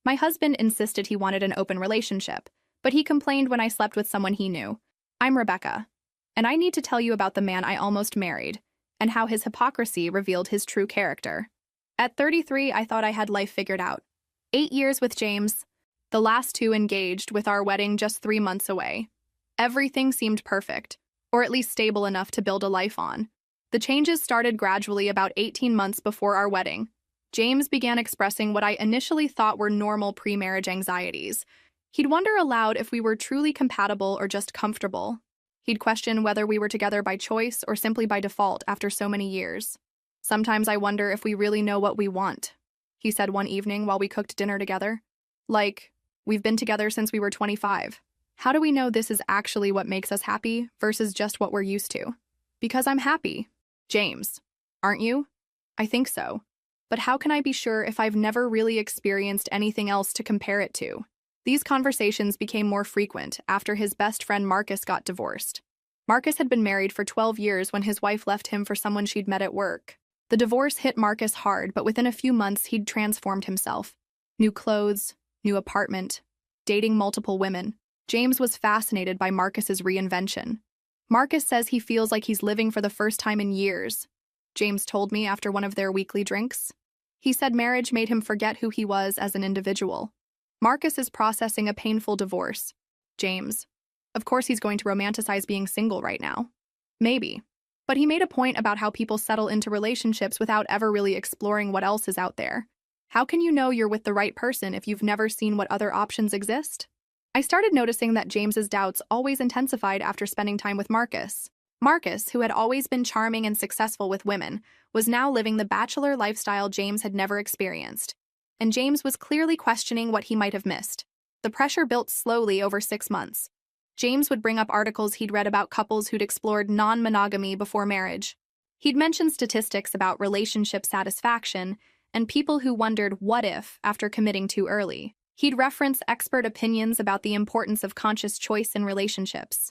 My husband insisted he wanted an open relationship, but he complained when I slept with someone he knew. I'm Rebecca, and I need to tell you about the man I almost married, and how his hypocrisy revealed his true character. At 33, I thought I had life figured out. 8 years with James, the last 2 engaged, with our wedding just 3 months away. Everything seemed perfect, or at least stable enough to build a life on. The changes started gradually about 18 months before our wedding. James began expressing what I initially thought were normal pre-marriage anxieties. He'd wonder aloud if we were truly compatible or just comfortable. He'd question whether we were together by choice or simply by default after so many years. Sometimes I wonder if we really know what we want, he said one evening while we cooked dinner together. Like, we've been together since we were 25. How do we know this is actually what makes us happy versus just what we're used to? Because I'm happy. James, aren't you? I think so. But how can I be sure if I've never really experienced anything else to compare it to? These conversations became more frequent after his best friend Marcus got divorced. Marcus had been married for 12 years when his wife left him for someone she'd met at work. The divorce hit Marcus hard, but within a few months he'd transformed himself. New clothes, new apartment, dating multiple women. James was fascinated by Marcus's reinvention. Marcus says he feels like he's living for the first time in years, James told me after one of their weekly drinks. He said marriage made him forget who he was as an individual. Marcus is processing a painful divorce. James. Of course he's going to romanticize being single right now. Maybe. But he made a point about how people settle into relationships without ever really exploring what else is out there. How can you know you're with the right person if you've never seen what other options exist? I started noticing that James's doubts always intensified after spending time with Marcus. Marcus, who had always been charming and successful with women, was now living the bachelor lifestyle James had never experienced. And James was clearly questioning what he might have missed. The pressure built slowly over 6 months. James would bring up articles he'd read about couples who'd explored non-monogamy before marriage. He'd mention statistics about relationship satisfaction and people who wondered what if after committing too early. He'd reference expert opinions about the importance of conscious choice in relationships.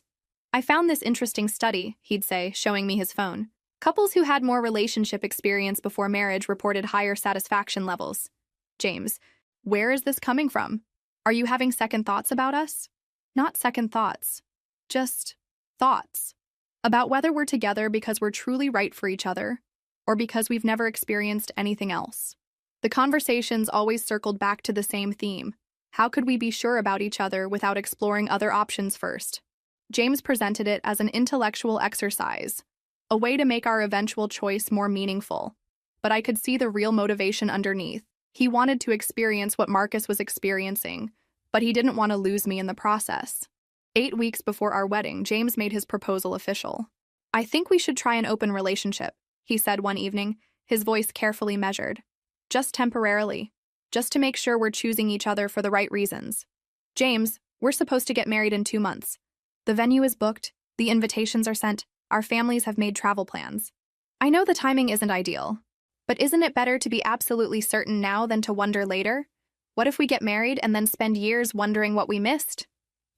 I found this interesting study, he'd say, showing me his phone. Couples who had more relationship experience before marriage reported higher satisfaction levels. James, where is this coming from? Are you having second thoughts about us? Not second thoughts, just thoughts. About whether we're together because we're truly right for each other, or because we've never experienced anything else. The conversations always circled back to the same theme. How could we be sure about each other without exploring other options first? James presented it as an intellectual exercise, a way to make our eventual choice more meaningful. But I could see the real motivation underneath. He wanted to experience what Marcus was experiencing, but he didn't want to lose me in the process. 8 weeks before our wedding, James made his proposal official. I think we should try an open relationship, he said one evening, his voice carefully measured. Just temporarily. Just to make sure we're choosing each other for the right reasons. James, we're supposed to get married in 2 months. The venue is booked, the invitations are sent, our families have made travel plans. I know the timing isn't ideal, but isn't it better to be absolutely certain now than to wonder later? What if we get married and then spend years wondering what we missed?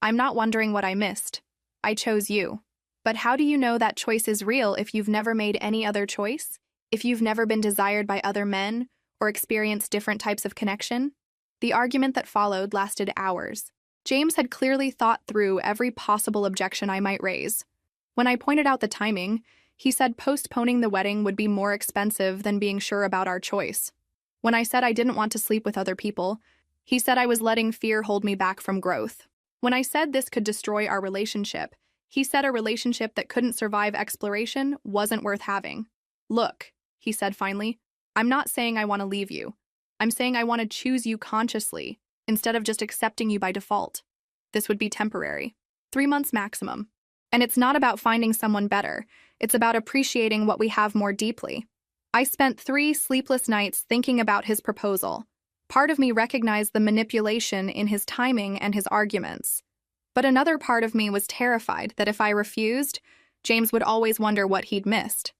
I'm not wondering what I missed. I chose you. But how do you know that choice is real if you've never made any other choice? If you've never been desired by other men or experienced different types of connection? The argument that followed lasted hours. James had clearly thought through every possible objection I might raise. When I pointed out the timing, he said postponing the wedding would be more expensive than being sure about our choice. When I said I didn't want to sleep with other people, he said I was letting fear hold me back from growth. When I said this could destroy our relationship, he said a relationship that couldn't survive exploration wasn't worth having. Look, he said finally, I'm not saying I want to leave you. I'm saying I want to choose you consciously, instead of just accepting you by default. This would be temporary. 3 months maximum. And it's not about finding someone better. It's about appreciating what we have more deeply. I spent 3 sleepless nights thinking about his proposal. Part of me recognized the manipulation in his timing and his arguments. But another part of me was terrified that if I refused, James would always wonder what he'd missed.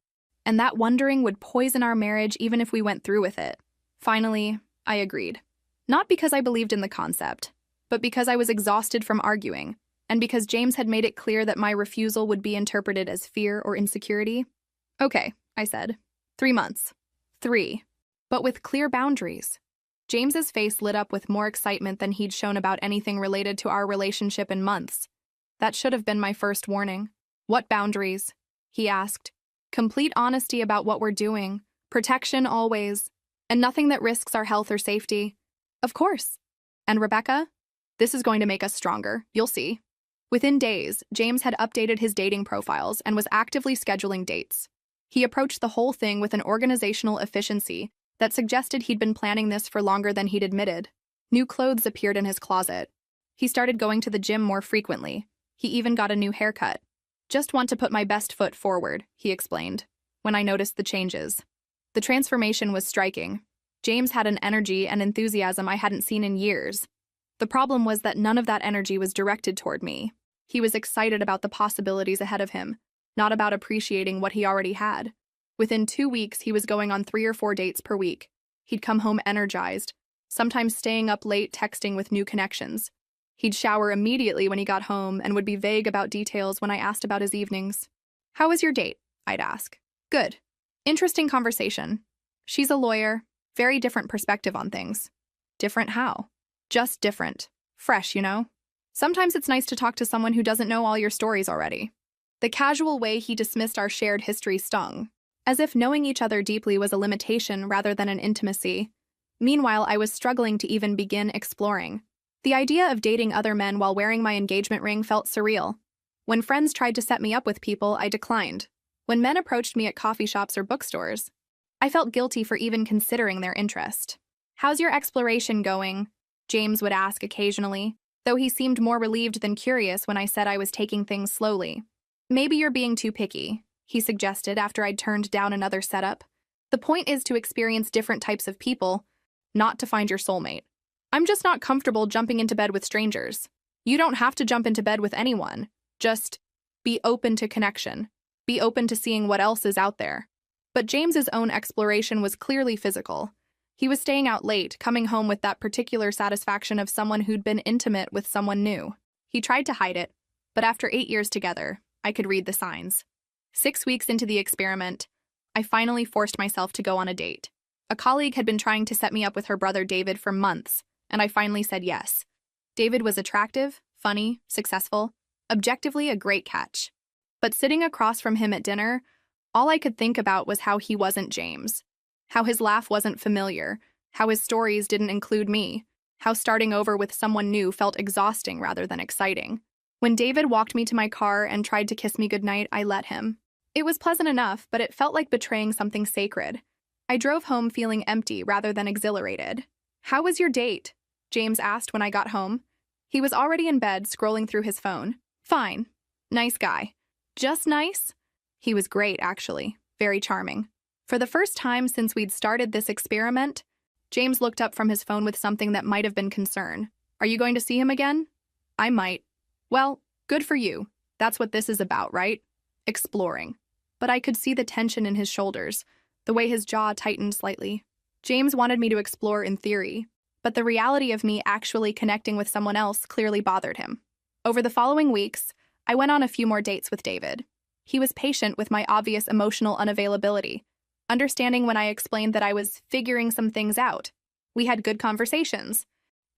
And that wondering would poison our marriage even if we went through with it. Finally, I agreed. Not because I believed in the concept, but because I was exhausted from arguing, and because James had made it clear that my refusal would be interpreted as fear or insecurity. Okay, I said. 3 months. 3. But with clear boundaries. James's face lit up with more excitement than he'd shown about anything related to our relationship in months. That should have been my first warning. What boundaries? He asked. Complete honesty about what we're doing. Protection always. And nothing that risks our health or safety. Of course. And Rebecca? This is going to make us stronger. You'll see. Within days, James had updated his dating profiles and was actively scheduling dates. He approached the whole thing with an organizational efficiency that suggested he'd been planning this for longer than he'd admitted. New clothes appeared in his closet. He started going to the gym more frequently. He even got a new haircut. Just want to put my best foot forward, he explained, when I noticed the changes. The transformation was striking. James had an energy and enthusiasm I hadn't seen in years. The problem was that none of that energy was directed toward me. He was excited about the possibilities ahead of him, not about appreciating what he already had. Within 2 weeks, he was going on 3 or 4 dates per week. He'd come home energized, sometimes staying up late texting with new connections. He'd shower immediately when he got home and would be vague about details when I asked about his evenings. How was your date? I'd ask. Good. Interesting conversation. She's a lawyer. Very different perspective on things. Different how? Just different. Fresh, you know? Sometimes it's nice to talk to someone who doesn't know all your stories already. The casual way he dismissed our shared history stung, as if knowing each other deeply was a limitation rather than an intimacy. Meanwhile, I was struggling to even begin exploring. The idea of dating other men while wearing my engagement ring felt surreal. When friends tried to set me up with people, I declined. When men approached me at coffee shops or bookstores, I felt guilty for even considering their interest. How's your exploration going? James would ask occasionally, though he seemed more relieved than curious when I said I was taking things slowly. Maybe you're being too picky, he suggested after I'd turned down another setup. The point is to experience different types of people, not to find your soulmate. I'm just not comfortable jumping into bed with strangers. You don't have to jump into bed with anyone. Just be open to connection. Be open to seeing what else is out there. But James's own exploration was clearly physical. He was staying out late, coming home with that particular satisfaction of someone who'd been intimate with someone new. He tried to hide it, but after 8 years together, I could read the signs. 6 weeks into the experiment, I finally forced myself to go on a date. A colleague had been trying to set me up with her brother David for months, and I finally said yes. David was attractive, funny, successful, objectively a great catch. But sitting across from him at dinner, all I could think about was how he wasn't James. How his laugh wasn't familiar, how his stories didn't include me, how starting over with someone new felt exhausting rather than exciting. When David walked me to my car and tried to kiss me goodnight, I let him. It was pleasant enough, but it felt like betraying something sacred. I drove home feeling empty rather than exhilarated. How was your date? James asked when I got home. He was already in bed, scrolling through his phone. Fine. Nice guy. Just nice? He was great, actually. Very charming. For the first time since we'd started this experiment, James looked up from his phone with something that might have been concern. Are you going to see him again? I might. Well, good for you. That's what this is about, right? Exploring. But I could see the tension in his shoulders, the way his jaw tightened slightly. James wanted me to explore in theory, but the reality of me actually connecting with someone else clearly bothered him. Over the following weeks, I went on a few more dates with David. He was patient with my obvious emotional unavailability, understanding when I explained that I was figuring some things out. We had good conversations,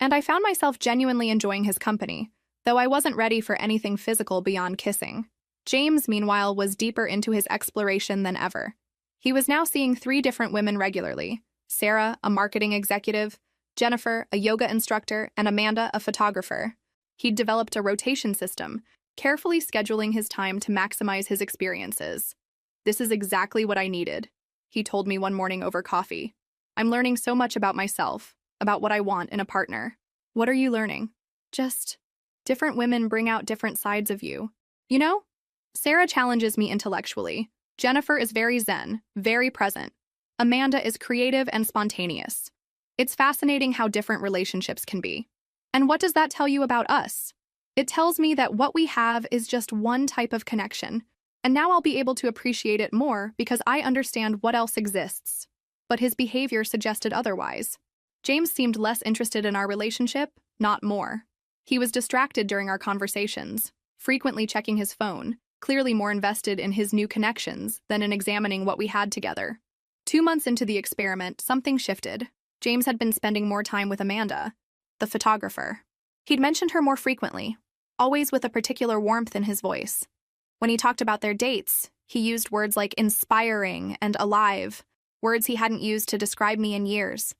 and I found myself genuinely enjoying his company, though I wasn't ready for anything physical beyond kissing. James, meanwhile, was deeper into his exploration than ever. He was now seeing 3 different women regularly: Sarah, a marketing executive, Jennifer, a yoga instructor, and Amanda, a photographer. He'd developed a rotation system, carefully scheduling his time to maximize his experiences. This is exactly what I needed, he told me one morning over coffee. I'm learning so much about myself, about what I want in a partner. What are you learning? Just different women bring out different sides of you. You know? Sarah challenges me intellectually. Jennifer is very zen, very present. Amanda is creative and spontaneous. It's fascinating how different relationships can be. And what does that tell you about us? It tells me that what we have is just one type of connection, and now I'll be able to appreciate it more because I understand what else exists. But his behavior suggested otherwise. James seemed less interested in our relationship, not more. He was distracted during our conversations, frequently checking his phone, clearly more invested in his new connections than in examining what we had together. 2 months into the experiment, something shifted. James had been spending more time with Amanda, the photographer. He'd mentioned her more frequently, always with a particular warmth in his voice. When he talked about their dates, he used words like inspiring and alive, words he hadn't used to describe me in years.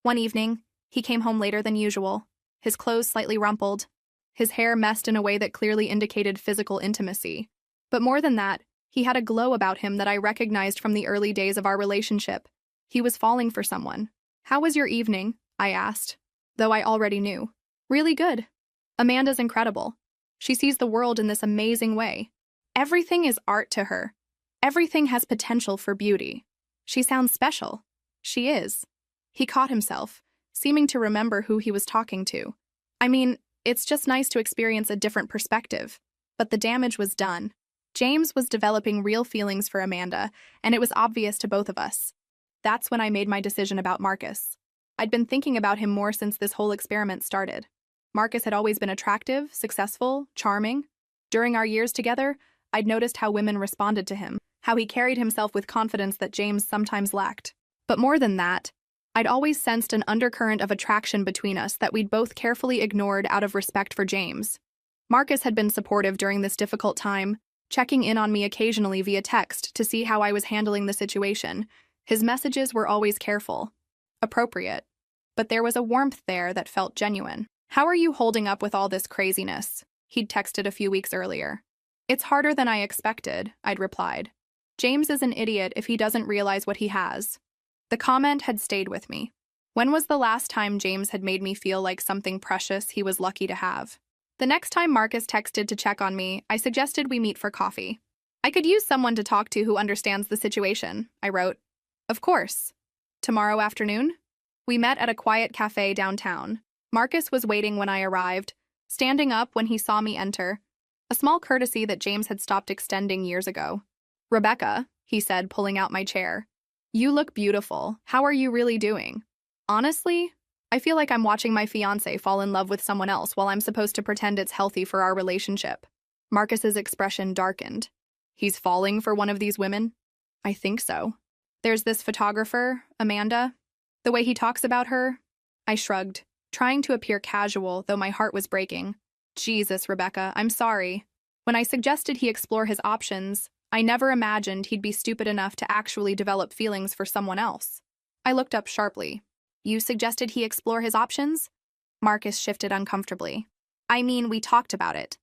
One evening, he came home later than usual, his clothes slightly rumpled, his hair messed in a way that clearly indicated physical intimacy. But more than that, he had a glow about him that I recognized from the early days of our relationship. He was falling for someone. "How was your evening?" I asked, though I already knew. "Really good. Amanda's incredible. She sees the world in this amazing way. Everything is art to her. Everything has potential for beauty. She sounds special. She is." He caught himself, seeming to remember who he was talking to. I mean, it's just nice to experience a different perspective. But the damage was done. James was developing real feelings for Amanda, and it was obvious to both of us. That's when I made my decision about Marcus. I'd been thinking about him more since this whole experiment started. Marcus had always been attractive, successful, charming. During our years together, I'd noticed how women responded to him, how he carried himself with confidence that James sometimes lacked. But more than that, I'd always sensed an undercurrent of attraction between us that we'd both carefully ignored out of respect for James. Marcus had been supportive during this difficult time, checking in on me occasionally via text to see how I was handling the situation. His messages were always careful, appropriate, but there was a warmth there that felt genuine. "How are you holding up with all this craziness?" He'd texted a few weeks earlier. "It's harder than I expected," I'd replied. "James is an idiot if he doesn't realize what he has." The comment had stayed with me. When was the last time James had made me feel like something precious he was lucky to have? The next time Marcus texted to check on me, I suggested we meet for coffee. "I could use someone to talk to who understands the situation," I wrote. "Of course. Tomorrow afternoon?" We met at a quiet cafe downtown. Marcus was waiting when I arrived, standing up when he saw me enter, a small courtesy that James had stopped extending years ago. "Rebecca," he said, pulling out my chair. "You look beautiful. How are you really doing?" Honestly, I feel like I'm watching my fiancé fall in love with someone else while I'm supposed to pretend it's healthy for our relationship. Marcus's expression darkened. "He's falling for one of these women?" "I think so. There's this photographer, Amanda. The way he talks about her." I shrugged, trying to appear casual, though my heart was breaking. "Jesus, Rebecca, I'm sorry. When I suggested he explore his options, I never imagined he'd be stupid enough to actually develop feelings for someone else." I looked up sharply. "You suggested he explore his options?" Marcus shifted uncomfortably. "I mean, we talked about it.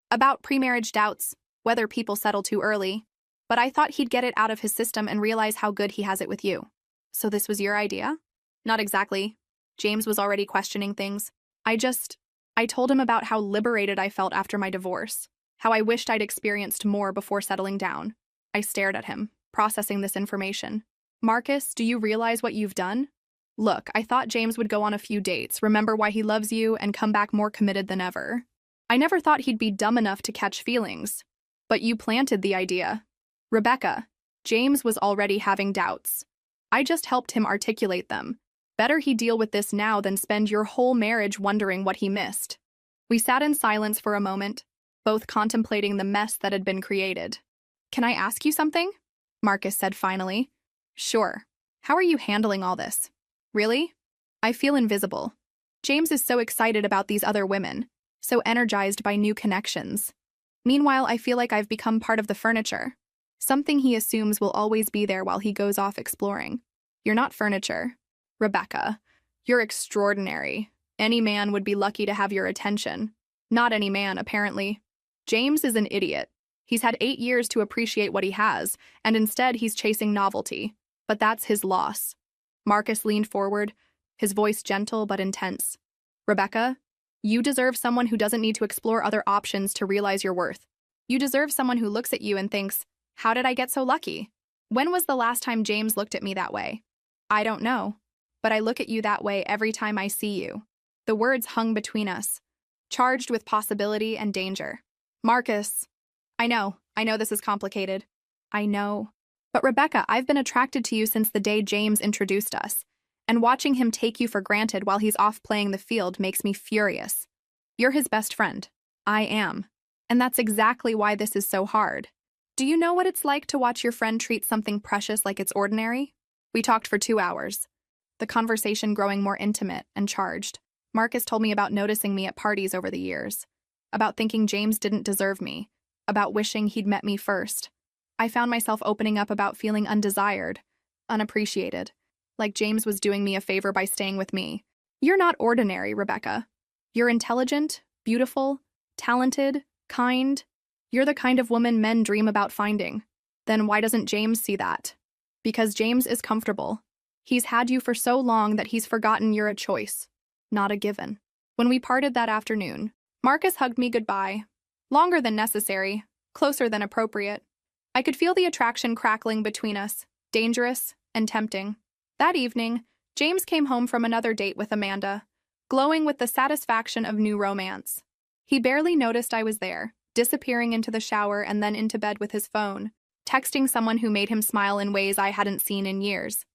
About pre-marriage doubts, whether people settle too early. But I thought he'd get it out of his system and realize how good he has it with you." "So this was your idea?" "Not exactly. James was already questioning things. I told him about how liberated I felt after my divorce, how I wished I'd experienced more before settling down." I stared at him, processing this information. "Marcus, do you realize what you've done? Look, I thought James would go on a few dates, remember why he loves you, and come back more committed than ever. I never thought he'd be dumb enough to catch feelings. But you planted the idea. Rebecca, James was already having doubts. I just helped him articulate them. Better he deal with this now than spend your whole marriage wondering what he missed." We sat in silence for a moment, both contemplating the mess that had been created. "Can I ask you something?" Marcus said finally. "Sure. How are you handling all this?" "Really? I feel invisible. James is so excited about these other women, so energized by new connections. Meanwhile, I feel like I've become part of the furniture, something he assumes will always be there while he goes off exploring. You're not furniture. Rebecca, you're extraordinary. Any man would be lucky to have your attention. Not any man, apparently. James is an idiot. He's had 8 years to appreciate what he has, and instead he's chasing novelty. But that's his loss." Marcus leaned forward, his voice gentle but intense. "Rebecca, you deserve someone who doesn't need to explore other options to realize your worth. You deserve someone who looks at you and thinks, 'How did I get so lucky?' When was the last time James looked at me that way? I don't know, but I look at you that way every time I see you." The words hung between us, charged with possibility and danger. "Marcus, I know this is complicated. I know. But Rebecca, I've been attracted to you since the day James introduced us, and watching him take you for granted while he's off playing the field makes me furious. You're his best friend. I am. And that's exactly why this is so hard. Do you know what it's like to watch your friend treat something precious like it's ordinary?" We talked for 2 hours. the conversation growing more intimate and charged. Marcus told me about noticing me at parties over the years, about thinking James didn't deserve me, about wishing he'd met me first. I found myself opening up about feeling undesired, unappreciated, like James was doing me a favor by staying with me. You're not ordinary, Rebecca. You're intelligent, beautiful, talented, kind. You're the kind of woman men dream about finding. Then why doesn't James see that? Because James is comfortable. He's had you for so long that he's forgotten you're a choice, not a given. When we parted that afternoon, Marcus hugged me goodbye. Longer than necessary, closer than appropriate. I could feel the attraction crackling between us, dangerous and tempting. That evening, James came home from another date with Amanda, glowing with the satisfaction of new romance. He barely noticed I was there, disappearing into the shower and then into bed with his phone, texting someone who made him smile in ways I hadn't seen in years.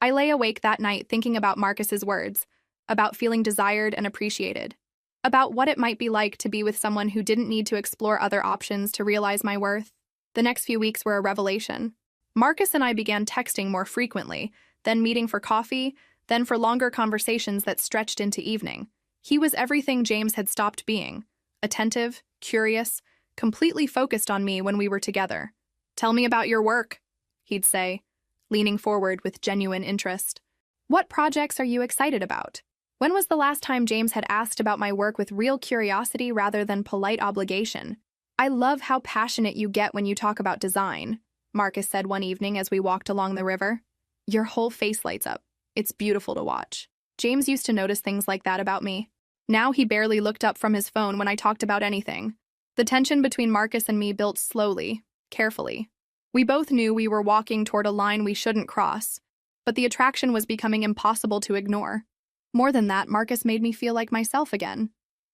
I lay awake that night thinking about Marcus's words, about feeling desired and appreciated, about what it might be like to be with someone who didn't need to explore other options to realize my worth. The next few weeks were a revelation. Marcus and I began texting more frequently, then meeting for coffee, then for longer conversations that stretched into evening. He was everything James had stopped being: attentive, curious, completely focused on me when we were together. "Tell me about your work," he'd say, leaning forward with genuine interest. "What projects are you excited about?" When was the last time James had asked about my work with real curiosity rather than polite obligation? "I love how passionate you get when you talk about design," Marcus said one evening as we walked along the river. "Your whole face lights up. It's beautiful to watch." James used to notice things like that about me. Now he barely looked up from his phone when I talked about anything. The tension between Marcus and me built slowly, carefully. We both knew we were walking toward a line we shouldn't cross, but the attraction was becoming impossible to ignore. More than that, Marcus made me feel like myself again.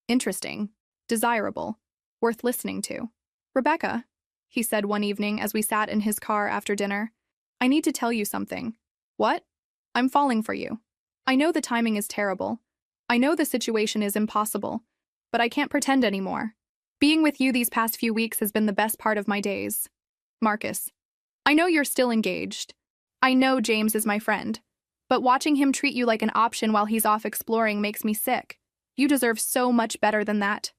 Interesting, desirable, worth listening to. "Rebecca," he said one evening as we sat in his car after dinner, "I need to tell you something." "What?" "I'm falling for you. I know the timing is terrible. I know the situation is impossible, but I can't pretend anymore. Being with you these past few weeks has been the best part of my days. Marcus, I know you're still engaged. I know James is my friend, but watching him treat you like an option while he's off exploring makes me sick. You deserve so much better than that."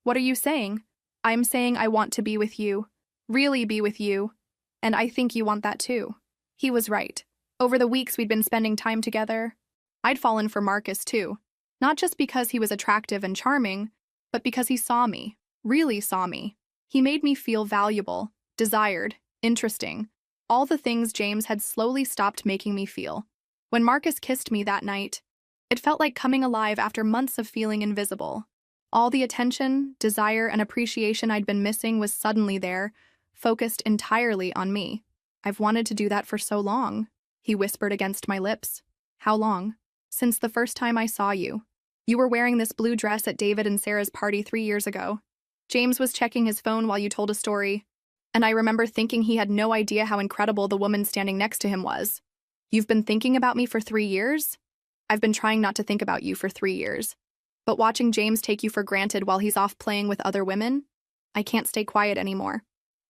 "What are you saying?" "I'm saying I want to be with you, really be with you, and I think you want that too." He was right. Over the weeks we'd been spending time together, I'd fallen for Marcus too, not just because he was attractive and charming, but because he saw me, really saw me. He made me feel valuable, desired, interesting, all the things James had slowly stopped making me feel. When Marcus kissed me that night, it felt like coming alive after months of feeling invisible. All the attention, desire, and appreciation I'd been missing was suddenly there, focused entirely on me. "I've wanted to do that for so long," he whispered against my lips. "How long?" "Since the first time I saw you. You were wearing this blue dress at David and Sarah's party 3 years ago. James was checking his phone while you told a story, and I remember thinking he had no idea how incredible the woman standing next to him was." "You've been thinking about me for 3 years?" "I've been trying not to think about you for 3 years. But watching James take you for granted while he's off playing with other women, I can't stay quiet anymore."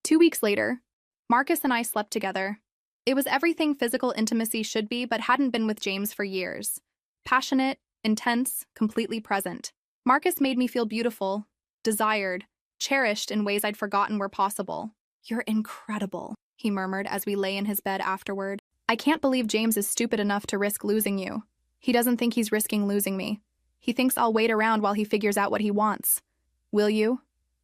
2 weeks later, Marcus and I slept together. It was everything physical intimacy should be, but hadn't been with James for years. Passionate, intense, completely present. Marcus made me feel beautiful, desired, cherished in ways I'd forgotten were possible. "You're incredible," he murmured as we lay in his bed afterward. "I can't believe James is stupid enough to risk losing you. He doesn't think he's risking losing me. He thinks I'll wait around while he figures out what he wants. Will you?"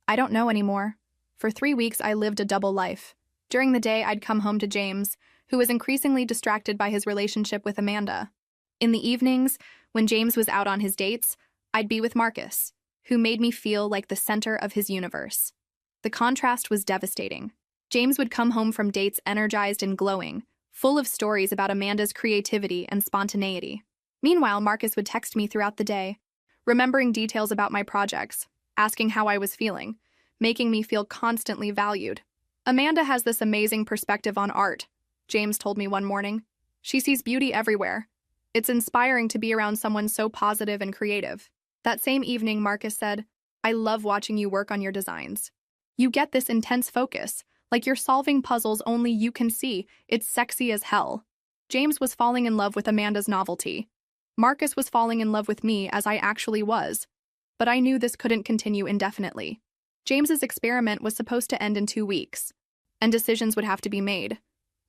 I don't know anymore. For 3 weeks, I lived a double life. During the day, I'd come home to James, who was increasingly distracted by his relationship with Amanda. In the evenings, when James was out on his dates, I'd be with Marcus, who made me feel like the center of his universe. The contrast was devastating. James would come home from dates energized and glowing, full of stories about Amanda's creativity and spontaneity. Meanwhile, Marcus would text me throughout the day, remembering details about my projects, asking how I was feeling, making me feel constantly valued. "Amanda has this amazing perspective on art," James told me one morning. "She sees beauty everywhere. It's inspiring to be around someone so positive and creative." That same evening, Marcus said, "I love watching you work on your designs. You get this intense focus, like you're solving puzzles only you can see. It's sexy as hell." James was falling in love with Amanda's novelty. Marcus was falling in love with me as I actually was. But I knew this couldn't continue indefinitely. James's experiment was supposed to end in 2 weeks, and decisions would have to be made.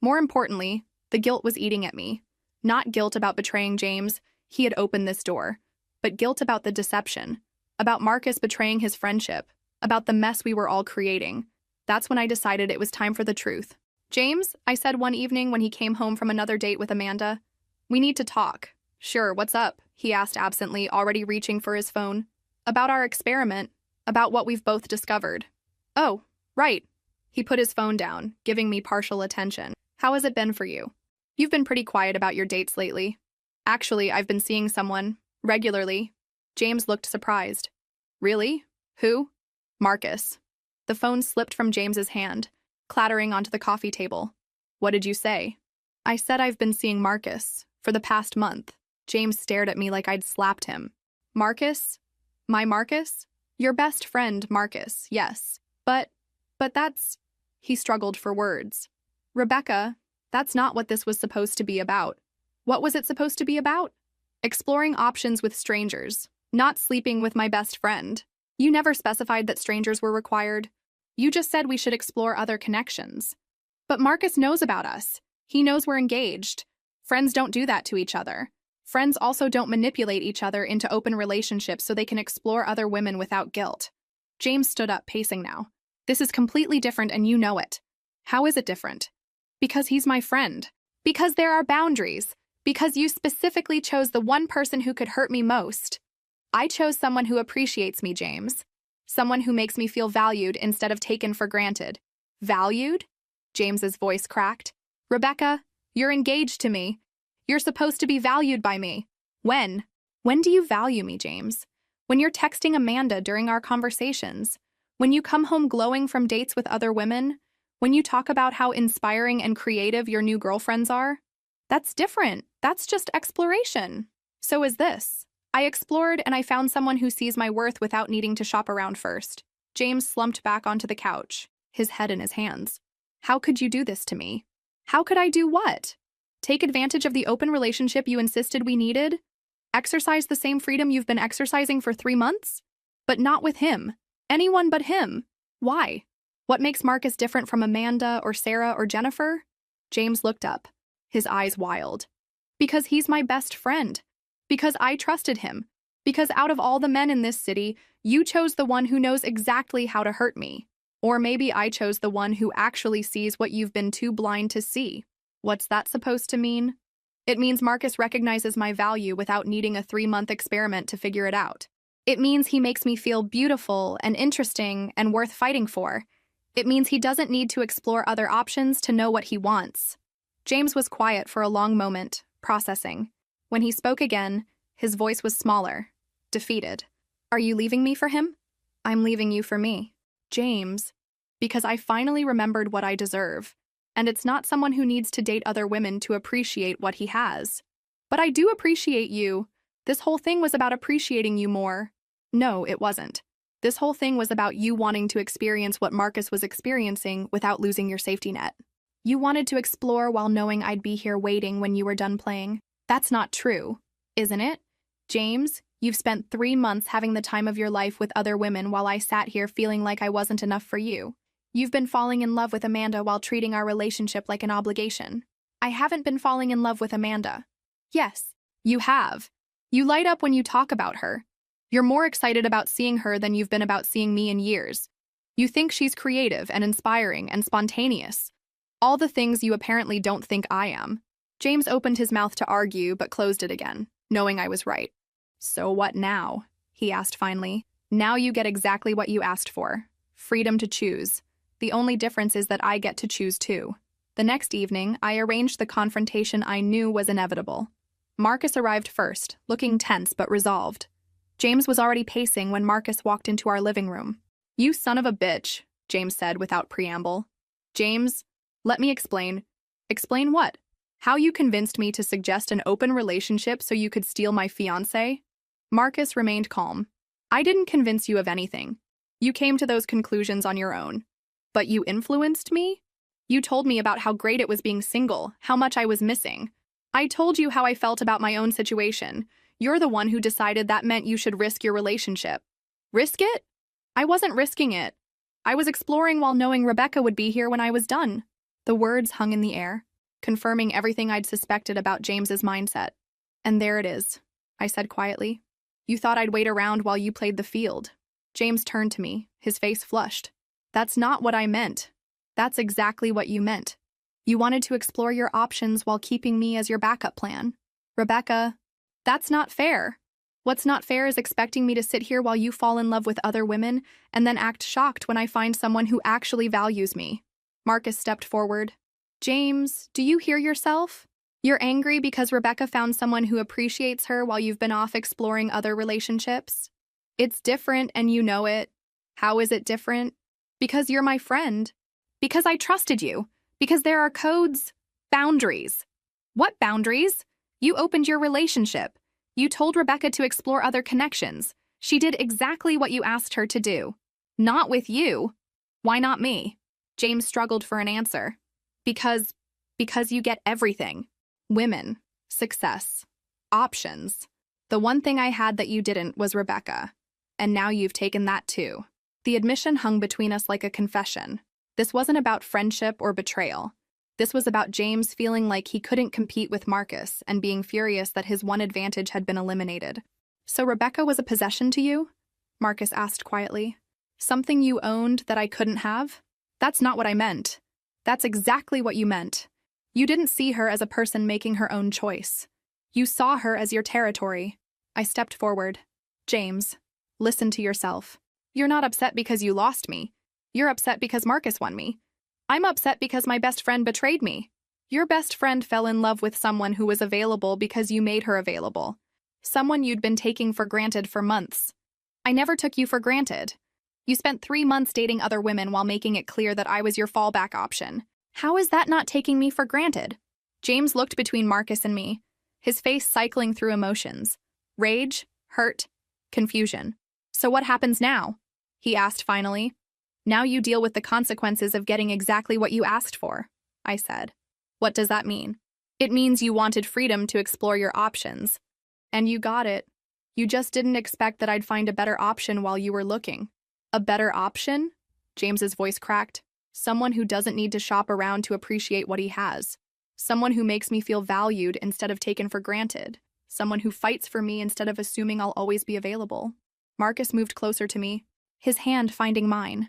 More importantly, the guilt was eating at me. Not guilt about betraying James, he had opened this door, but guilt about the deception, about Marcus betraying his friendship, about the mess we were all creating. That's when I decided it was time for the truth. "James," I said one evening when he came home from another date with Amanda, "we need to talk." "Sure, what's up?" he asked absently, already reaching for his phone. "About our experiment, about what we've both discovered." "Oh, right." He put his phone down, giving me partial attention. "How has it been for you? You've been pretty quiet about your dates lately." "Actually, I've been seeing someone, regularly." James looked surprised. "Really? Who?" "Marcus." The phone slipped from James's hand, clattering onto the coffee table. "What did you say?" "I said I've been seeing Marcus, for the past month." James stared at me like I'd slapped him. "Marcus? My Marcus? Your best friend, Marcus, yes. But that's..." He struggled for words. "Rebecca, that's not what this was supposed to be about." "What was it supposed to be about?" "Exploring options with strangers, not sleeping with my best friend." "You never specified that strangers were required. You just said we should explore other connections." "But Marcus knows about us. He knows we're engaged. Friends don't do that to each other. Friends also don't manipulate each other into open relationships so they can explore other women without guilt." James stood up, pacing now. "This is completely different and you know it." "How is it different?" "Because he's my friend. Because there are boundaries. Because you specifically chose the one person who could hurt me most." "I chose someone who appreciates me, James. Someone who makes me feel valued instead of taken for granted." "Valued?" James's voice cracked. "Rebecca, you're engaged to me. You're supposed to be valued by me." "When? When do you value me, James? When you're texting Amanda during our conversations? When you come home glowing from dates with other women? When you talk about how inspiring and creative your new girlfriends are?" "That's different. That's just exploration." "So is this. I explored and I found someone who sees my worth without needing to shop around first." James slumped back onto the couch, his head in his hands. "How could you do this to me?" "How could I do what?" "Take advantage of the open relationship you insisted we needed? Exercise the same freedom you've been exercising for 3 months? But not with him. Anyone but him. Why? What makes Marcus different from Amanda or Sarah or Jennifer?" James looked up, his eyes wild. "Because he's my best friend. Because I trusted him. Because out of all the men in this city, you chose the one who knows exactly how to hurt me. Or maybe I chose the one who actually sees what you've been too blind to see." "What's that supposed to mean?" "It means Marcus recognizes my value without needing a 3-month experiment to figure it out. It means he makes me feel beautiful and interesting and worth fighting for. It means he doesn't need to explore other options to know what he wants." James was quiet for a long moment, processing. When he spoke again, his voice was smaller, defeated. "Are you leaving me for him?" "I'm leaving you for me." "James, because I finally remembered what I deserve. And it's not someone who needs to date other women to appreciate what he has." "But I do appreciate you. This whole thing was about appreciating you more." "No, it wasn't. This whole thing was about you wanting to experience what Marcus was experiencing without losing your safety net. You wanted to explore while knowing I'd be here waiting when you were done playing. That's not true, isn't it? James, you've spent 3 months having the time of your life with other women while I sat here feeling like I wasn't enough for you. You've been falling in love with Amanda while treating our relationship like an obligation." "I haven't been falling in love with Amanda." "Yes, you have. You light up when you talk about her. You're more excited about seeing her than you've been about seeing me in years. You think she's creative and inspiring and spontaneous. All the things you apparently don't think I am." James opened his mouth to argue but closed it again, knowing I was right. "So what now?" he asked finally. "Now you get exactly what you asked for. Freedom to choose. The only difference is that I get to choose too." The next evening, I arranged the confrontation I knew was inevitable. Marcus arrived first, looking tense but resolved. James was already pacing when Marcus walked into our living room. "You son of a bitch," James said without preamble. "James, let me explain." "Explain what?" "How you convinced me to suggest an open relationship so you could steal my fiancé?" Marcus remained calm. "I didn't convince you of anything. You came to those conclusions on your own. But you influenced me? You told me about how great it was being single, how much I was missing. I told you how I felt about my own situation. You're the one who decided that meant you should risk your relationship. Risk it? I wasn't risking it. I was exploring while knowing Rebecca would be here when I was done. The words hung in the air, confirming everything I'd suspected about James's mindset. And there it is, I said quietly. You thought I'd wait around while you played the field. James turned to me, his face flushed. That's not what I meant. That's exactly what you meant. You wanted to explore your options while keeping me as your backup plan. Rebecca, that's not fair. What's not fair is expecting me to sit here while you fall in love with other women and then act shocked when I find someone who actually values me. Marcus stepped forward. James, do you hear yourself? You're angry because Rebecca found someone who appreciates her while you've been off exploring other relationships? It's different and you know it. How is it different? Because you're my friend. Because I trusted you. Because there are codes, boundaries. What boundaries? You opened your relationship. You told Rebecca to explore other connections. She did exactly what you asked her to do. Not with you. Why not me? James struggled for an answer. Because you get everything. Women, success, options. The one thing I had that you didn't was Rebecca. And now you've taken that too. The admission hung between us like a confession. This wasn't about friendship or betrayal. This was about James feeling like he couldn't compete with Marcus and being furious that his one advantage had been eliminated. So Rebecca was a possession to you? Marcus asked quietly. Something you owned that I couldn't have? That's not what I meant. That's exactly what you meant. You didn't see her as a person making her own choice. You saw her as your territory. I stepped forward. James, listen to yourself. You're not upset because you lost me. You're upset because Marcus won me. I'm upset because my best friend betrayed me. Your best friend fell in love with someone who was available because you made her available. Someone you'd been taking for granted for months. I never took you for granted. You spent 3 months dating other women while making it clear that I was your fallback option. How is that not taking me for granted? James looked between Marcus and me, his face cycling through emotions. Rage, hurt, confusion. So what happens now? He asked finally. Now you deal with the consequences of getting exactly what you asked for, I said. What does that mean? It means you wanted freedom to explore your options. And you got it. You just didn't expect that I'd find a better option while you were looking. A better option? James's voice cracked. Someone who doesn't need to shop around to appreciate what he has. Someone who makes me feel valued instead of taken for granted. Someone who fights for me instead of assuming I'll always be available. Marcus moved closer to me, his hand finding mine.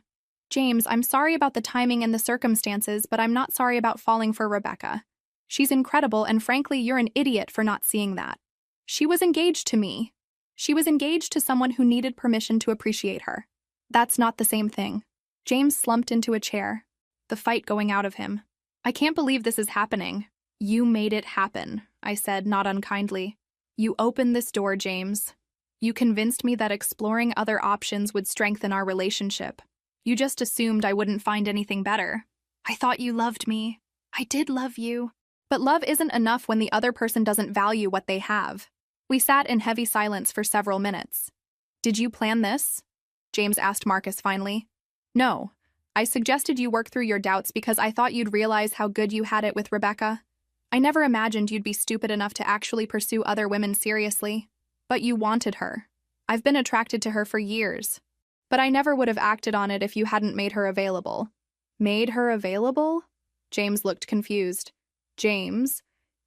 James, I'm sorry about the timing and the circumstances, but I'm not sorry about falling for Rebecca. She's incredible, and frankly, you're an idiot for not seeing that. She was engaged to me. She was engaged to someone who needed permission to appreciate her. That's not the same thing. James slumped into a chair, the fight going out of him. I can't believe this is happening. You made it happen, I said, not unkindly. You opened this door, James. You convinced me that exploring other options would strengthen our relationship. You just assumed I wouldn't find anything better. I thought you loved me. I did love you. But love isn't enough when the other person doesn't value what they have. We sat in heavy silence for several minutes. Did you plan this? James asked Marcus finally. No. I suggested you work through your doubts because I thought you'd realize how good you had it with Rebecca. I never imagined you'd be stupid enough to actually pursue other women seriously. But you wanted her. I've been attracted to her for years. But I never would have acted on it if you hadn't made her available. Made her available? James looked confused. James,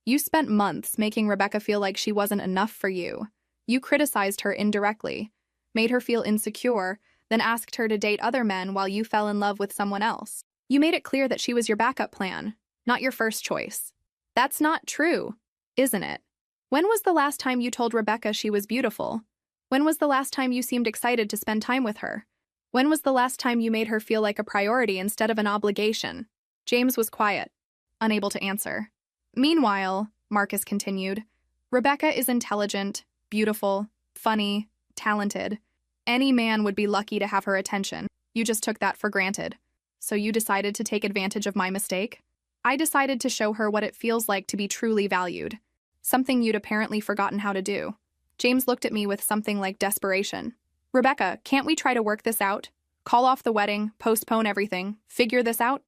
you spent months making Rebecca feel like she wasn't enough for you. You criticized her indirectly, made her feel insecure, then asked her to date other men while you fell in love with someone else. You made it clear that she was your backup plan, not your first choice. That's not true, isn't it? When was the last time you told Rebecca she was beautiful? When was the last time you seemed excited to spend time with her? When was the last time you made her feel like a priority instead of an obligation? James was quiet, unable to answer. Meanwhile, Marcus continued, Rebecca is intelligent, beautiful, funny, talented. Any man would be lucky to have her attention. You just took that for granted. So you decided to take advantage of my mistake? I decided to show her what it feels like to be truly valued. Something you'd apparently forgotten how to do. James looked at me with something like desperation. Rebecca, can't we try to work this out? Call off the wedding, postpone everything, figure this out?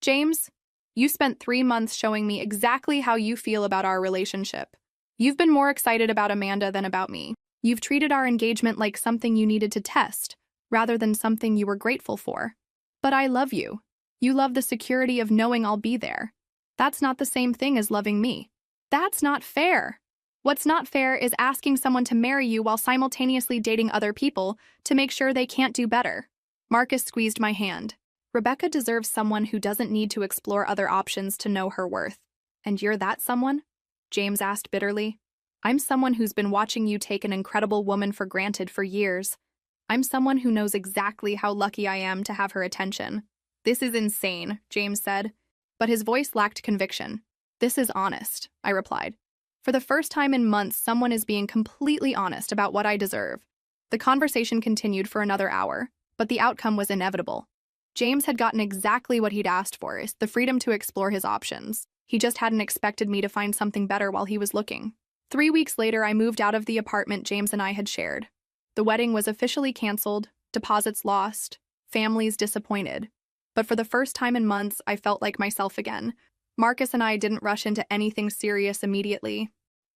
James? You spent 3 months showing me exactly how you feel about our relationship. You've been more excited about Amanda than about me. You've treated our engagement like something you needed to test, rather than something you were grateful for. But I love you. You love the security of knowing I'll be there. That's not the same thing as loving me. That's not fair. What's not fair is asking someone to marry you while simultaneously dating other people to make sure they can't do better. Marcus squeezed my hand. Rebecca deserves someone who doesn't need to explore other options to know her worth. And you're that someone? James asked bitterly. I'm someone who's been watching you take an incredible woman for granted for years. I'm someone who knows exactly how lucky I am to have her attention. This is insane, James said, but his voice lacked conviction. This is honest, I replied. For the first time in months, someone is being completely honest about what I deserve. The conversation continued for another hour, but the outcome was inevitable. James had gotten exactly what he'd asked for, the freedom to explore his options. He just hadn't expected me to find something better while he was looking. 3 weeks later, I moved out of the apartment James and I had shared. The wedding was officially canceled, deposits lost, families disappointed. But for the first time in months, I felt like myself again. Marcus and I didn't rush into anything serious immediately.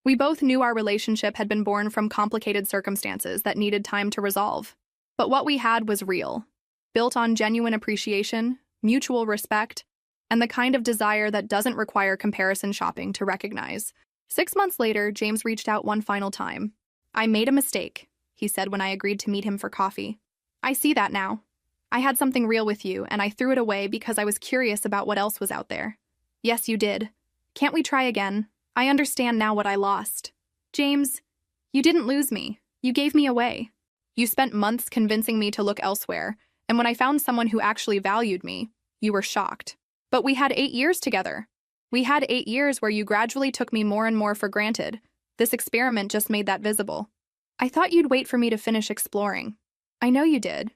We both knew our relationship had been born from complicated circumstances that needed time to resolve. But what we had was real, built on genuine appreciation, mutual respect, and the kind of desire that doesn't require comparison shopping to recognize. 6 months later, James reached out one final time. I made a mistake, he said when I agreed to meet him for coffee. I see that now. I had something real with you, and I threw it away because I was curious about what else was out there. Yes, you did. Can't we try again? I understand now what I lost. James, you didn't lose me. You gave me away. You spent months convincing me to look elsewhere, and when I found someone who actually valued me, you were shocked. But we had 8 years together. We had 8 years where you gradually took me more and more for granted. This experiment just made that visible. I thought you'd wait for me to finish exploring. I know you did.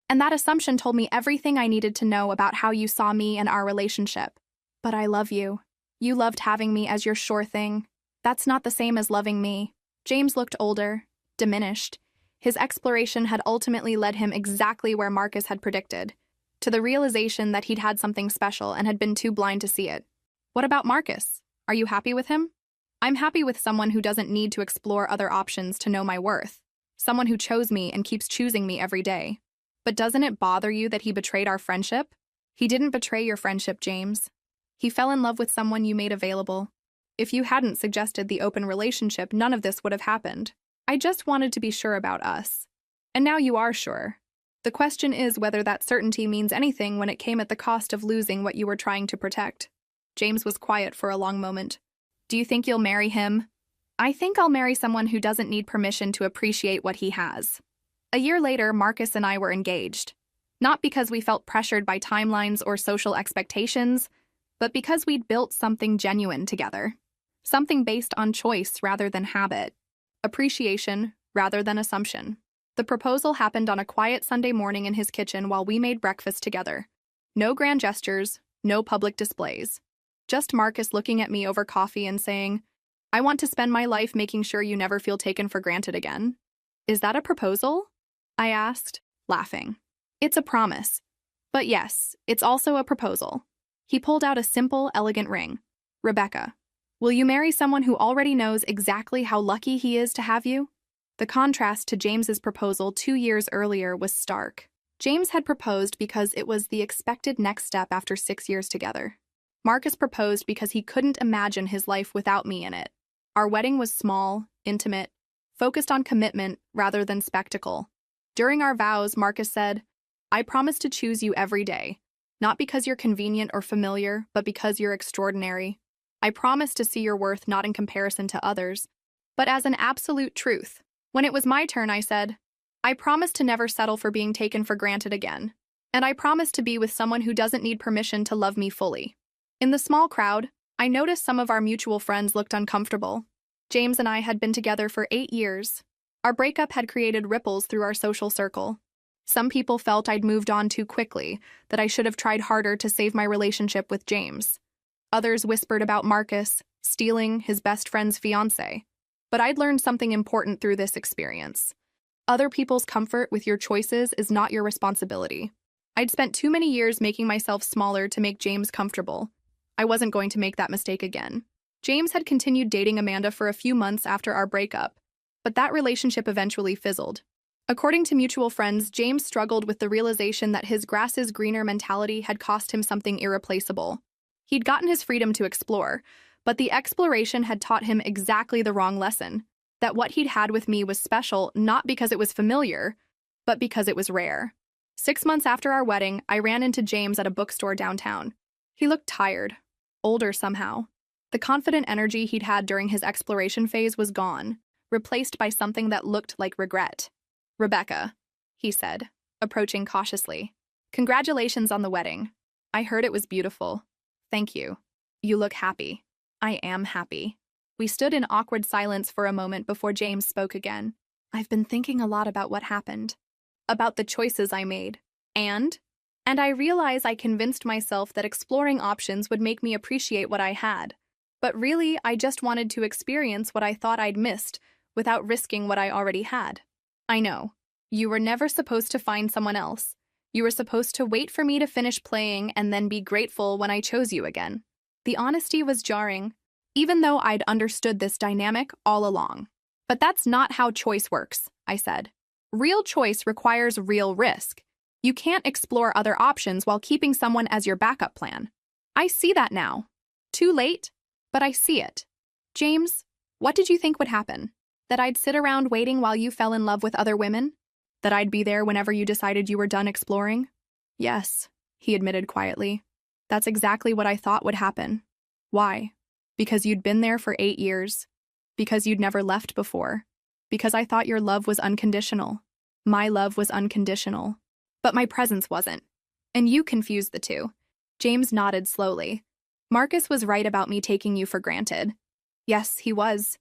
And that assumption told me everything I needed to know about how you saw me and our relationship. But I love you. You loved having me as your sure thing. That's not the same as loving me. James looked older, diminished. His exploration had ultimately led him exactly where Marcus had predicted, to the realization that he'd had something special and had been too blind to see it. What about Marcus? Are you happy with him? I'm happy with someone who doesn't need to explore other options to know my worth. Someone who chose me and keeps choosing me every day. But doesn't it bother you that he betrayed our friendship? He didn't betray your friendship, James. He fell in love with someone you made available. If you hadn't suggested the open relationship, none of this would have happened. I just wanted to be sure about us. And now you are sure. The question is whether that certainty means anything when it came at the cost of losing what you were trying to protect. James was quiet for a long moment. Do you think you'll marry him? I think I'll marry someone who doesn't need permission to appreciate what he has. A year later, Marcus and I were engaged. Not because we felt pressured by timelines or social expectations, but because we'd built something genuine together. Something based on choice rather than habit. Appreciation rather than assumption. The proposal happened on a quiet Sunday morning in his kitchen while we made breakfast together. No grand gestures, no public displays. Just Marcus looking at me over coffee and saying, I want to spend my life making sure you never feel taken for granted again. Is that a proposal? I asked, laughing. It's a promise. But yes, it's also a proposal. He pulled out a simple, elegant ring. Rebecca, will you marry someone who already knows exactly how lucky he is to have you? The contrast to James's proposal 2 years earlier was stark. James had proposed because it was the expected next step after 6 years together. Marcus proposed because he couldn't imagine his life without me in it. Our wedding was small, intimate, focused on commitment rather than spectacle. During our vows, Marcus said, I promise to choose you every day, not because you're convenient or familiar, but because you're extraordinary. I promise to see your worth not in comparison to others, but as an absolute truth. When it was my turn, I said, I promise to never settle for being taken for granted again, and I promise to be with someone who doesn't need permission to love me fully. In the small crowd, I noticed some of our mutual friends looked uncomfortable. James and I had been together for 8 years. Our breakup had created ripples through our social circle. Some people felt I'd moved on too quickly, that I should have tried harder to save my relationship with James. Others whispered about Marcus stealing his best friend's fiancé. But I'd learned something important through this experience. Other people's comfort with your choices is not your responsibility. I'd spent too many years making myself smaller to make James comfortable. I wasn't going to make that mistake again. James had continued dating Amanda for a few months after our breakup, but that relationship eventually fizzled. According to mutual friends, James struggled with the realization that his grass is greener mentality had cost him something irreplaceable. He'd gotten his freedom to explore, but the exploration had taught him exactly the wrong lesson, that what he'd had with me was special not because it was familiar, but because it was rare. 6 months after our wedding, I ran into James at a bookstore downtown. He looked tired, older somehow. The confident energy he'd had during his exploration phase was gone, replaced by something that looked like regret. "Rebecca," he said, approaching cautiously. "Congratulations on the wedding. I heard it was beautiful." "Thank you. You look happy." "I am happy." We stood in awkward silence for a moment before James spoke again. "I've been thinking a lot about what happened, about the choices I made, and I realize I convinced myself that exploring options would make me appreciate what I had. But really, I just wanted to experience what I thought I'd missed without risking what I already had. I know. You were never supposed to find someone else. You were supposed to wait for me to finish playing and then be grateful when I chose you again." The honesty was jarring, even though I'd understood this dynamic all along. "But that's not how choice works," I said. "Real choice requires real risk. You can't explore other options while keeping someone as your backup plan." "I see that now. Too late, but I see it." "James, what did you think would happen? That I'd sit around waiting while you fell in love with other women? That I'd be there whenever you decided you were done exploring?" "Yes," he admitted quietly. "That's exactly what I thought would happen." "Why?" "Because you'd been there for 8 years. Because you'd never left before. Because I thought your love was unconditional. My love was unconditional. But my presence wasn't. And you confused the two." James nodded slowly. "Marcus was right about me taking you for granted." "Yes, he was.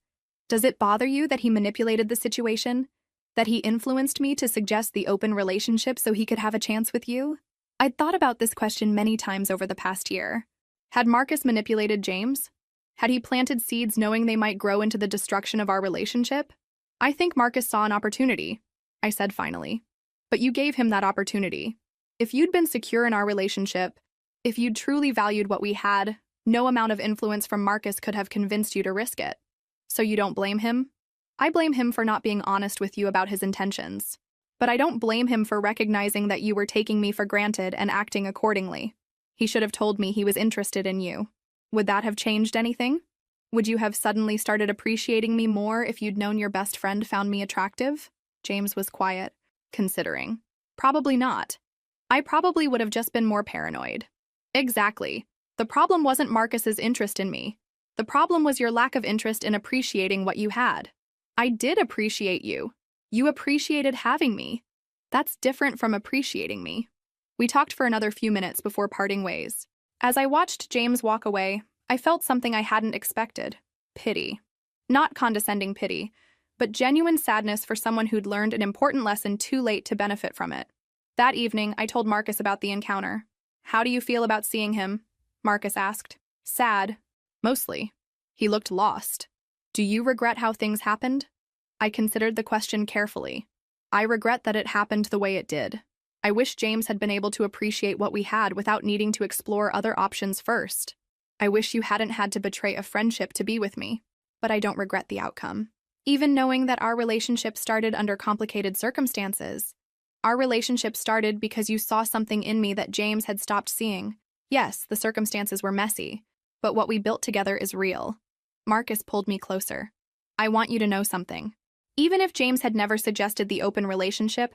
Does it bother you that he manipulated the situation? That he influenced me to suggest the open relationship so he could have a chance with you?" I'd thought about this question many times over the past year. Had Marcus manipulated James? Had he planted seeds knowing they might grow into the destruction of our relationship? "I think Marcus saw an opportunity," I said finally. "But you gave him that opportunity. If you'd been secure in our relationship, if you'd truly valued what we had, no amount of influence from Marcus could have convinced you to risk it. So you don't blame him?" "I blame him for not being honest with you about his intentions. But I don't blame him for recognizing that you were taking me for granted and acting accordingly. He should have told me he was interested in you. Would that have changed anything? Would you have suddenly started appreciating me more if you'd known your best friend found me attractive?" James was quiet, considering. "Probably not. I probably would have just been more paranoid." "Exactly. The problem wasn't Marcus's interest in me. The problem was your lack of interest in appreciating what you had. I did appreciate you. You appreciated having me. That's different from appreciating me." We talked for another few minutes before parting ways. As I watched James walk away, I felt something I hadn't expected. Pity. Not condescending pity, but genuine sadness for someone who'd learned an important lesson too late to benefit from it. That evening, I told Marcus about the encounter. "How do you feel about seeing him?" Marcus asked. "Sad. Mostly." He looked lost. "Do you regret how things happened?" I considered the question carefully. "I regret that it happened the way it did. I wish James had been able to appreciate what we had without needing to explore other options first. I wish you hadn't had to betray a friendship to be with me, but I don't regret the outcome. Even knowing that our relationship started under complicated circumstances. Our relationship started because you saw something in me that James had stopped seeing. Yes, the circumstances were messy, but what we built together is real." Marcus pulled me closer. "I want you to know something. Even if James had never suggested the open relationship,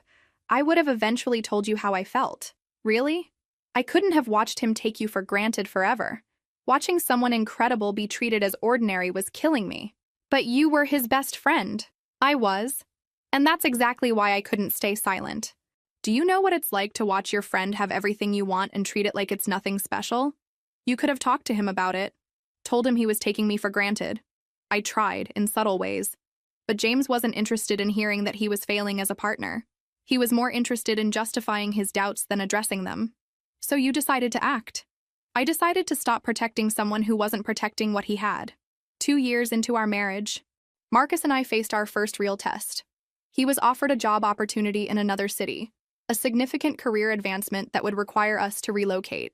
I would have eventually told you how I felt." "Really?" "I couldn't have watched him take you for granted forever. Watching someone incredible be treated as ordinary was killing me. But you were his best friend." "I was. And that's exactly why I couldn't stay silent. Do you know what it's like to watch your friend have everything you want and treat it like it's nothing special? You could have talked to him about it, told him he was taking me for granted. I tried, in subtle ways. But James wasn't interested in hearing that he was failing as a partner. He was more interested in justifying his doubts than addressing them. So you decided to act. I decided to stop protecting someone who wasn't protecting what he had. 2 years into our marriage, Marcus and I faced our first real test. He was offered a job opportunity in another city, a significant career advancement that would require us to relocate.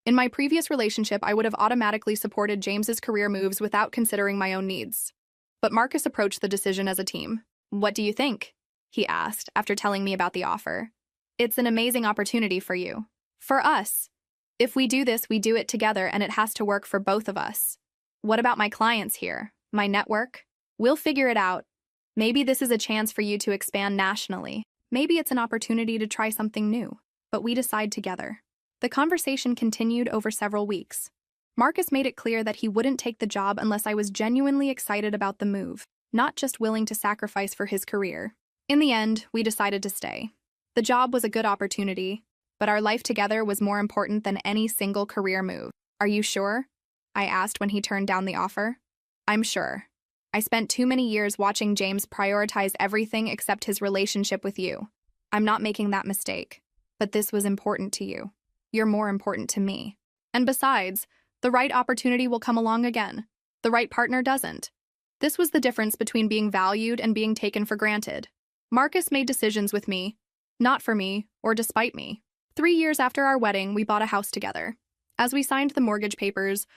In my previous relationship, I would have automatically supported James's career moves without considering my own needs. But Marcus approached the decision as a team. "What do you think?" he asked after telling me about the offer. "It's an amazing opportunity for you. For us. If we do this, we do it together, and it has to work for both of us. What about my clients here? My network? We'll figure it out. Maybe this is a chance for you to expand nationally. Maybe it's an opportunity to try something new. But we decide together." The conversation continued over several weeks. Marcus made it clear that he wouldn't take the job unless I was genuinely excited about the move, not just willing to sacrifice for his career. In the end, we decided to stay. The job was a good opportunity, but our life together was more important than any single career move. "Are you sure?" I asked when he turned down the offer. "I'm sure. I spent too many years watching James prioritize everything except his relationship with you. I'm not making that mistake. But this was important to you. You're more important to me. And besides, the right opportunity will come along again. The right partner doesn't." This was the difference between being valued and being taken for granted. Marcus made decisions with me, not for me or despite me. 3 years after our wedding, we bought a house together. As we signed the mortgage papers,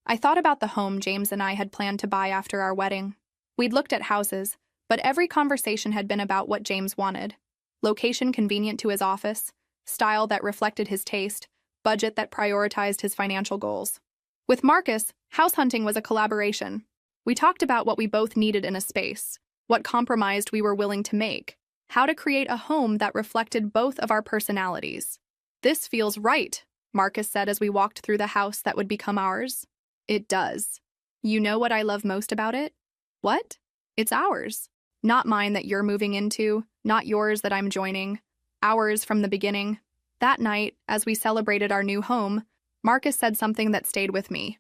I thought about the home James and I had planned to buy after our wedding. We'd looked at houses, but every conversation had been about what James wanted. Location convenient to his office, style that reflected his taste, budget that prioritized his financial goals. With Marcus, house hunting was a collaboration. We talked about what we both needed in a space, what compromise we were willing to make, how to create a home that reflected both of our personalities. "This feels right," Marcus said as we walked through the house that would become ours. "It does. You know what I love most about it?" "What?" "It's ours. Not mine that you're moving into, not yours that I'm joining. Ours from the beginning." That night, as we celebrated our new home, Marcus said something that stayed with me.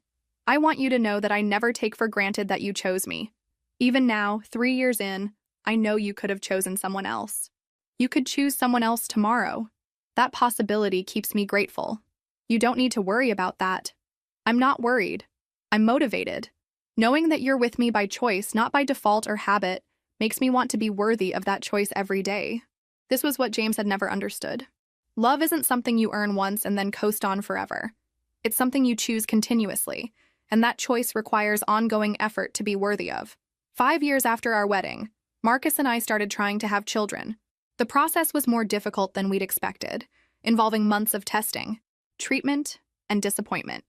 "I want you to know that I never take for granted that you chose me. Even now, 3 years in, I know you could have chosen someone else. You could choose someone else tomorrow. That possibility keeps me grateful. You don't need to worry about that." I'm not worried. I'm motivated. Knowing that you're with me by choice, not by default or habit, makes me want to be worthy of that choice every day. This was what James had never understood. Love isn't something you earn once and then coast on forever. It's something you choose continuously, and that choice requires ongoing effort to be worthy of. 5 years after our wedding, Marcus and I started trying to have children. The process was more difficult than we'd expected, involving months of testing, treatment, and disappointment.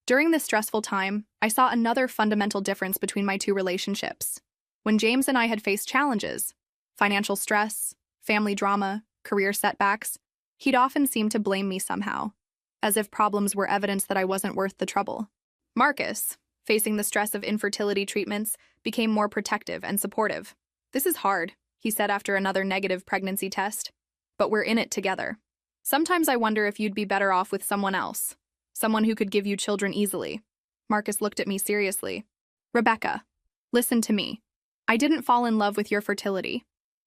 During this stressful time, I saw another fundamental difference between my two relationships. When James and I had faced challenges, financial stress, family drama, career setbacks, he'd often seem to blame me somehow, as if problems were evidence that I wasn't worth the trouble. Marcus, facing the stress of infertility treatments, became more protective and supportive. "This is hard," he said after another negative pregnancy test, "but we're in it together. Sometimes I wonder if you'd be better off with someone else, someone who could give you children easily." Marcus looked at me seriously. "Rebecca, listen to me. I didn't fall in love with your fertility.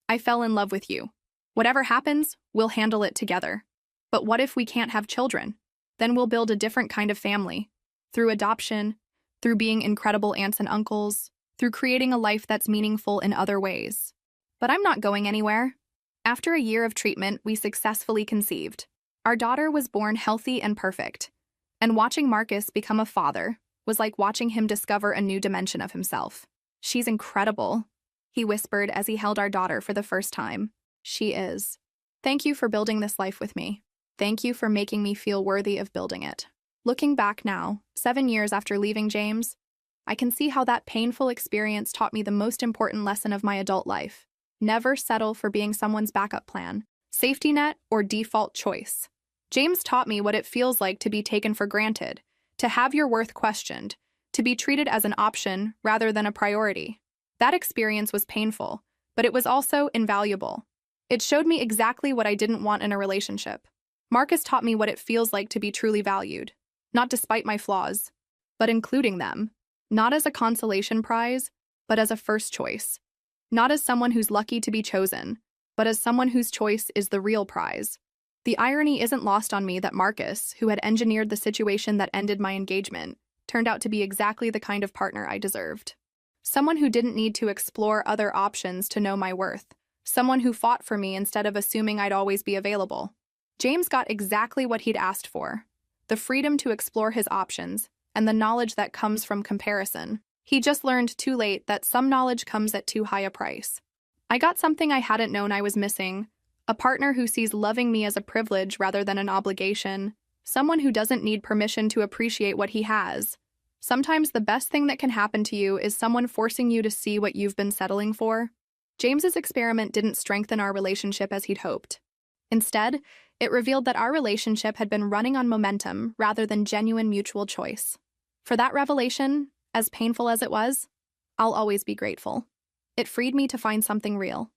I fell in love with you. Whatever happens, we'll handle it together. But what if we can't have children? Then we'll build a different kind of family. Through adoption, through being incredible aunts and uncles, through creating a life that's meaningful in other ways. But I'm not going anywhere." After a year of treatment, we successfully conceived. Our daughter was born healthy and perfect. And watching Marcus become a father was like watching him discover a new dimension of himself. "She's incredible," he whispered as he held our daughter for the first time. "She is. Thank you for building this life with me. Thank you for making me feel worthy of building it." Looking back now, 7 years after leaving James, I can see how that painful experience taught me the most important lesson of my adult life. Never settle for being someone's backup plan, safety net, or default choice. James taught me what it feels like to be taken for granted, to have your worth questioned, to be treated as an option rather than a priority. That experience was painful, but it was also invaluable. It showed me exactly what I didn't want in a relationship. Marcus taught me what it feels like to be truly valued, not despite my flaws, but including them, not as a consolation prize, but as a first choice. Not as someone who's lucky to be chosen, but as someone whose choice is the real prize. The irony isn't lost on me that Marcus, who had engineered the situation that ended my engagement, turned out to be exactly the kind of partner I deserved. Someone who didn't need to explore other options to know my worth. Someone who fought for me instead of assuming I'd always be available. James got exactly what he'd asked for. the freedom to explore his options, and the knowledge that comes from comparison. He just learned too late that some knowledge comes at too high a price. I got something I hadn't known I was missing: a partner who sees loving me as a privilege rather than an obligation, someone who doesn't need permission to appreciate what he has. Sometimes the best thing that can happen to you is someone forcing you to see what you've been settling for. James's experiment didn't strengthen our relationship as he'd hoped. Instead, it revealed that our relationship had been running on momentum rather than genuine mutual choice. For that revelation, as painful as it was, I'll always be grateful. It freed me to find something real.